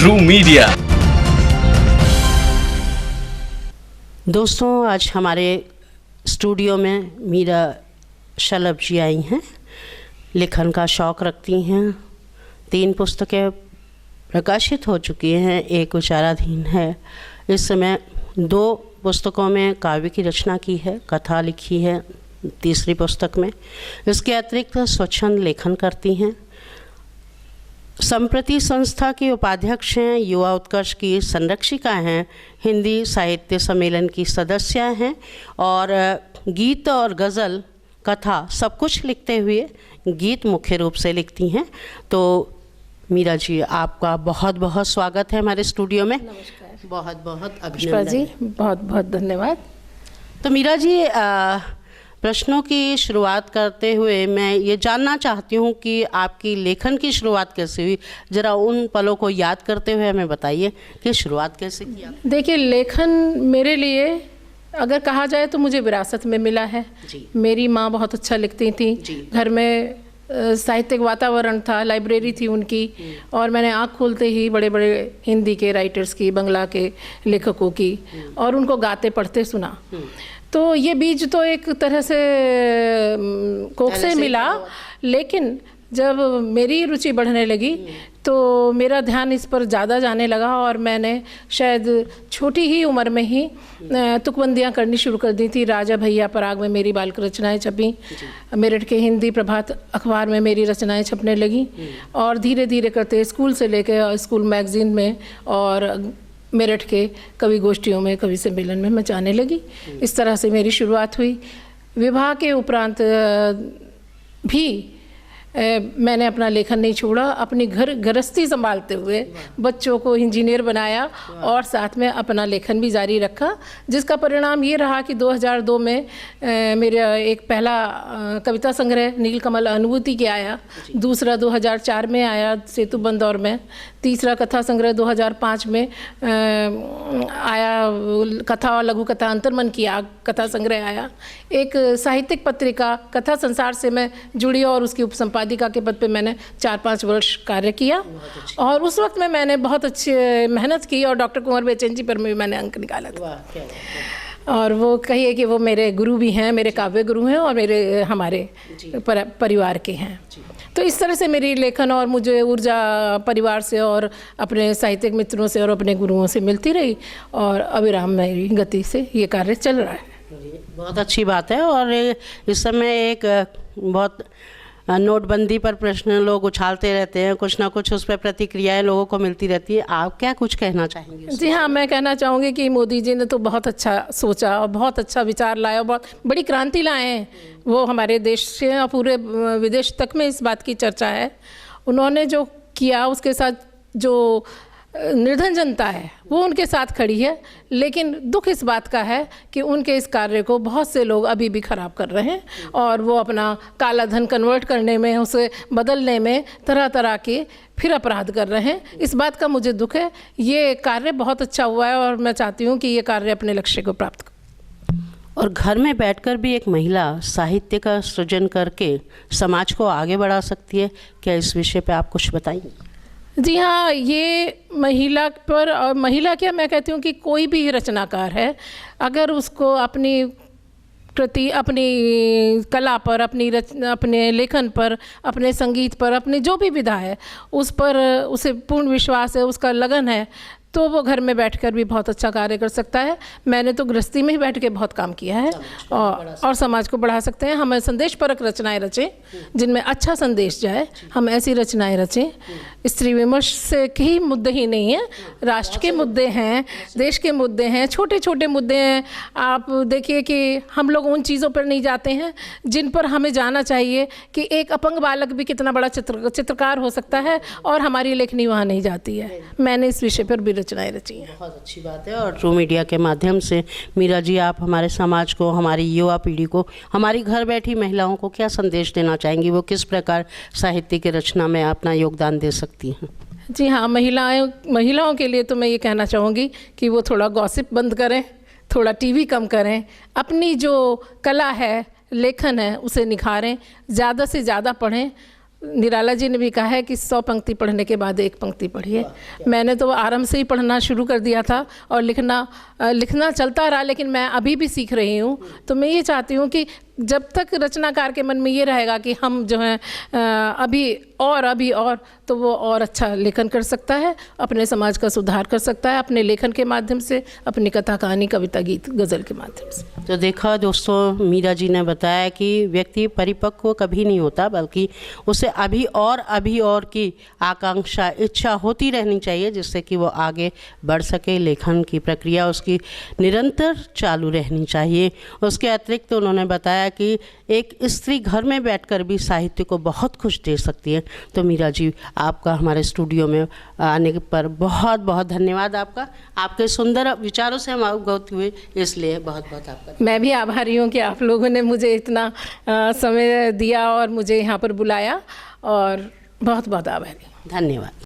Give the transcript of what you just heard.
True media. दोस्तों, आज हमारे स्टूडियो में मीरा शलभ जी आई हैं। लेखन का शौक़ रखती हैं। 3 पुस्तकें प्रकाशित हो चुकी हैं, एक विचाराधीन है। इस समय 2 पुस्तकों में काव्य की रचना की है, कथा लिखी है तीसरी पुस्तक में। इसके अतिरिक्त स्वच्छंद लेखन करती हैं। संप्रति संस्था की उपाध्यक्ष हैं, युवा उत्कर्ष की संरक्षिका हैं, हिंदी साहित्य सम्मेलन की सदस्य हैं और गीत और गज़ल कथा सब कुछ लिखते हुए गीत मुख्य रूप से लिखती हैं। तो मीरा जी, आपका बहुत बहुत स्वागत है हमारे स्टूडियो में। नमस्कार। बहुत बहुत पुष्पा अभिनंदन जी, बहुत बहुत धन्यवाद। तो मीरा जी, प्रश्नों की शुरुआत करते हुए मैं ये जानना चाहती हूँ कि आपकी लेखन की शुरुआत कैसे हुई। ज़रा उन पलों को याद करते हुए हमें बताइए कि शुरुआत कैसे की आपने। देखिए, लेखन मेरे लिए अगर कहा जाए तो मुझे विरासत में मिला है जी। मेरी माँ बहुत अच्छा लिखती थी। घर में साहित्यिक वातावरण था, लाइब्रेरी थी उनकी, और मैंने आँख खोलते ही बड़े बड़े हिंदी के राइटर्स की, बंगला के लेखकों की और उनको गाते पढ़ते सुना। तो ये बीज तो एक तरह से कोख से मिला, लेकिन जब मेरी रुचि बढ़ने लगी तो मेरा ध्यान इस पर ज़्यादा जाने लगा और मैंने शायद छोटी ही उम्र में ही तुकबंदियाँ करनी शुरू कर दी थी। राजा भैया पराग में मेरी बाल रचनाएँ छपी, मेरठ के हिंदी प्रभात अखबार में मेरी रचनाएँ छपने लगी, और धीरे धीरे करते स्कूल से लेकर स्कूल मैगज़ीन में और मेरठ के कवि गोष्ठियों में, कवि सम्मेलन में मैं जाने लगी। इस तरह से मेरी शुरुआत हुई। विवाह के उपरांत भी मैंने अपना लेखन नहीं छोड़ा। अपनी गृहस्थी संभालते हुए बच्चों को इंजीनियर बनाया और साथ में अपना लेखन भी जारी रखा, जिसका परिणाम ये रहा कि 2002 में मेरा एक पहला कविता संग्रह नीलकमल अनुभूति के आया, दूसरा 2004 में आया सेतुबंदौर में, तीसरा कथा संग्रह 2005 में आया, कथा और लघु कथा अंतर्मन की आग कथा संग्रह आया। एक साहित्यिक पत्रिका कथा संसार से मैं जुड़ी और उसकी उपसंपादिका के पद पे मैंने 4-5 वर्ष कार्य किया, और उस वक्त में मैंने बहुत अच्छी मेहनत की और डॉक्टर कुंवर बेचैन जी पर भी मैंने अंक निकाला था। और वो कहिए कि वो मेरे गुरु भी हैं, मेरे काव्य गुरु हैं और मेरे हमारे परिवार के हैं। तो इस तरह से मेरी लेखन और मुझे ऊर्जा परिवार से और अपने साहित्यिक मित्रों से और अपने गुरुओं से मिलती रही, और अविराम मेरी गति से ये कार्य चल रहा है। बहुत अच्छी बात है। और इस समय एक बहुत नोटबंदी पर प्रश्न लोग उछालते रहते हैं, कुछ ना कुछ उस पर प्रतिक्रियाएं लोगों को मिलती रहती है। आप क्या कुछ कहना चाहेंगे? जी हाँ, मैं कहना चाहूँगी कि मोदी जी ने तो बहुत अच्छा सोचा और बहुत अच्छा विचार लाया और बहुत बड़ी क्रांति लाए हैं वो हमारे देश से, और पूरे विदेश तक में इस बात की चर्चा है। उन्होंने जो किया उसके साथ जो निर्धन जनता है वो उनके साथ खड़ी है, लेकिन दुख इस बात का है कि उनके इस कार्य को बहुत से लोग अभी भी ख़राब कर रहे हैं, और वो अपना काला धन कन्वर्ट करने में, उसे बदलने में तरह तरह के फिर अपराध कर रहे हैं। इस बात का मुझे दुख है। ये कार्य बहुत अच्छा हुआ है और मैं चाहती हूँ कि ये कार्य अपने लक्ष्य को प्राप्त करे। और घर में बैठकर भी एक महिला साहित्य का सृजन करके समाज को आगे बढ़ा सकती है। क्या इस विषय पे आप कुछ बताएंगे? जी हाँ, ये महिला पर, और महिला क्या, मैं कहती हूँ कि कोई भी रचनाकार है, अगर उसको अपनी कृति, अपनी कला पर, अपने लेखन पर, अपने संगीत पर, अपने जो भी विधा है उस पर उसे पूर्ण विश्वास है, उसका लगन है, तो वो घर में बैठकर भी बहुत अच्छा कार्य कर सकता है। मैंने तो गृहस्थी में ही बैठ के बहुत काम किया है, और समाज को बढ़ा सकते हैं। हमें संदेश परक रचनाएं रचें जिनमें अच्छा संदेश जाए, हम ऐसी रचनाएं रचें। स्त्री विमर्श से ही मुद्दे ही नहीं है, राष्ट्र के मुद्दे हैं, देश के मुद्दे हैं, छोटे छोटे मुद्दे हैं। आप देखिए कि हम लोग उन चीज़ों पर नहीं जाते हैं जिन पर हमें जाना चाहिए, कि एक अपंग बालक भी कितना बड़ा चित्रकार हो सकता है, और हमारी लेखनी वहाँ नहीं जाती है। मैंने इस विषय पर भी रचनाएं रची हैं। बहुत अच्छी बात है। और ट्रू मीडिया के माध्यम से मीरा जी, आप हमारे समाज को, हमारी युवा पीढ़ी को, हमारी घर बैठी महिलाओं को क्या संदेश देना चाहेंगी? वो किस प्रकार साहित्य की रचना में अपना योगदान दे सकती हैं? जी हाँ, महिलाओं के लिए तो मैं ये कहना चाहूँगी कि वो थोड़ा गॉसिप बंद करें, थोड़ा टीवी कम करें, अपनी जो कला है, लेखन है, उसे निखारें, ज़्यादा से ज़्यादा पढ़ें, निराला जी ने भी कहा है कि 100 पंक्ति पढ़ने के बाद एक पंक्ति पढ़िए। मैंने तो आरंभ से ही पढ़ना शुरू कर दिया था और लिखना चलता रहा, लेकिन मैं अभी भी सीख रही हूँ। तो मैं ये चाहती हूँ कि जब तक रचनाकार के मन में ये रहेगा कि हम जो हैं अभी और तो वो और अच्छा लेखन कर सकता है, अपने समाज का सुधार कर सकता है अपने लेखन के माध्यम से, अपनी कथा कहानी कविता गीत गज़ल के माध्यम से। तो देखा दोस्तों, मीरा जी ने बताया कि व्यक्ति परिपक्व कभी नहीं होता, बल्कि उसे अभी और की आकांक्षा इच्छा होती रहनी चाहिए, जिससे कि वो आगे बढ़ सके। लेखन की प्रक्रिया उसकी निरंतर चालू रहनी चाहिए। उसके अतिरिक्त उन्होंने बताया कि एक स्त्री घर में बैठकर भी साहित्य को बहुत कुछ दे सकती है। तो मीरा जी, आपका हमारे स्टूडियो में आने पर बहुत बहुत धन्यवाद। आपके सुंदर विचारों से हम अवगत हुए, इसलिए बहुत बहुत आपका। मैं भी आभारी हूँ कि आप लोगों ने मुझे इतना समय दिया और मुझे यहाँ पर बुलाया, और बहुत बहुत आभारी। धन्यवाद।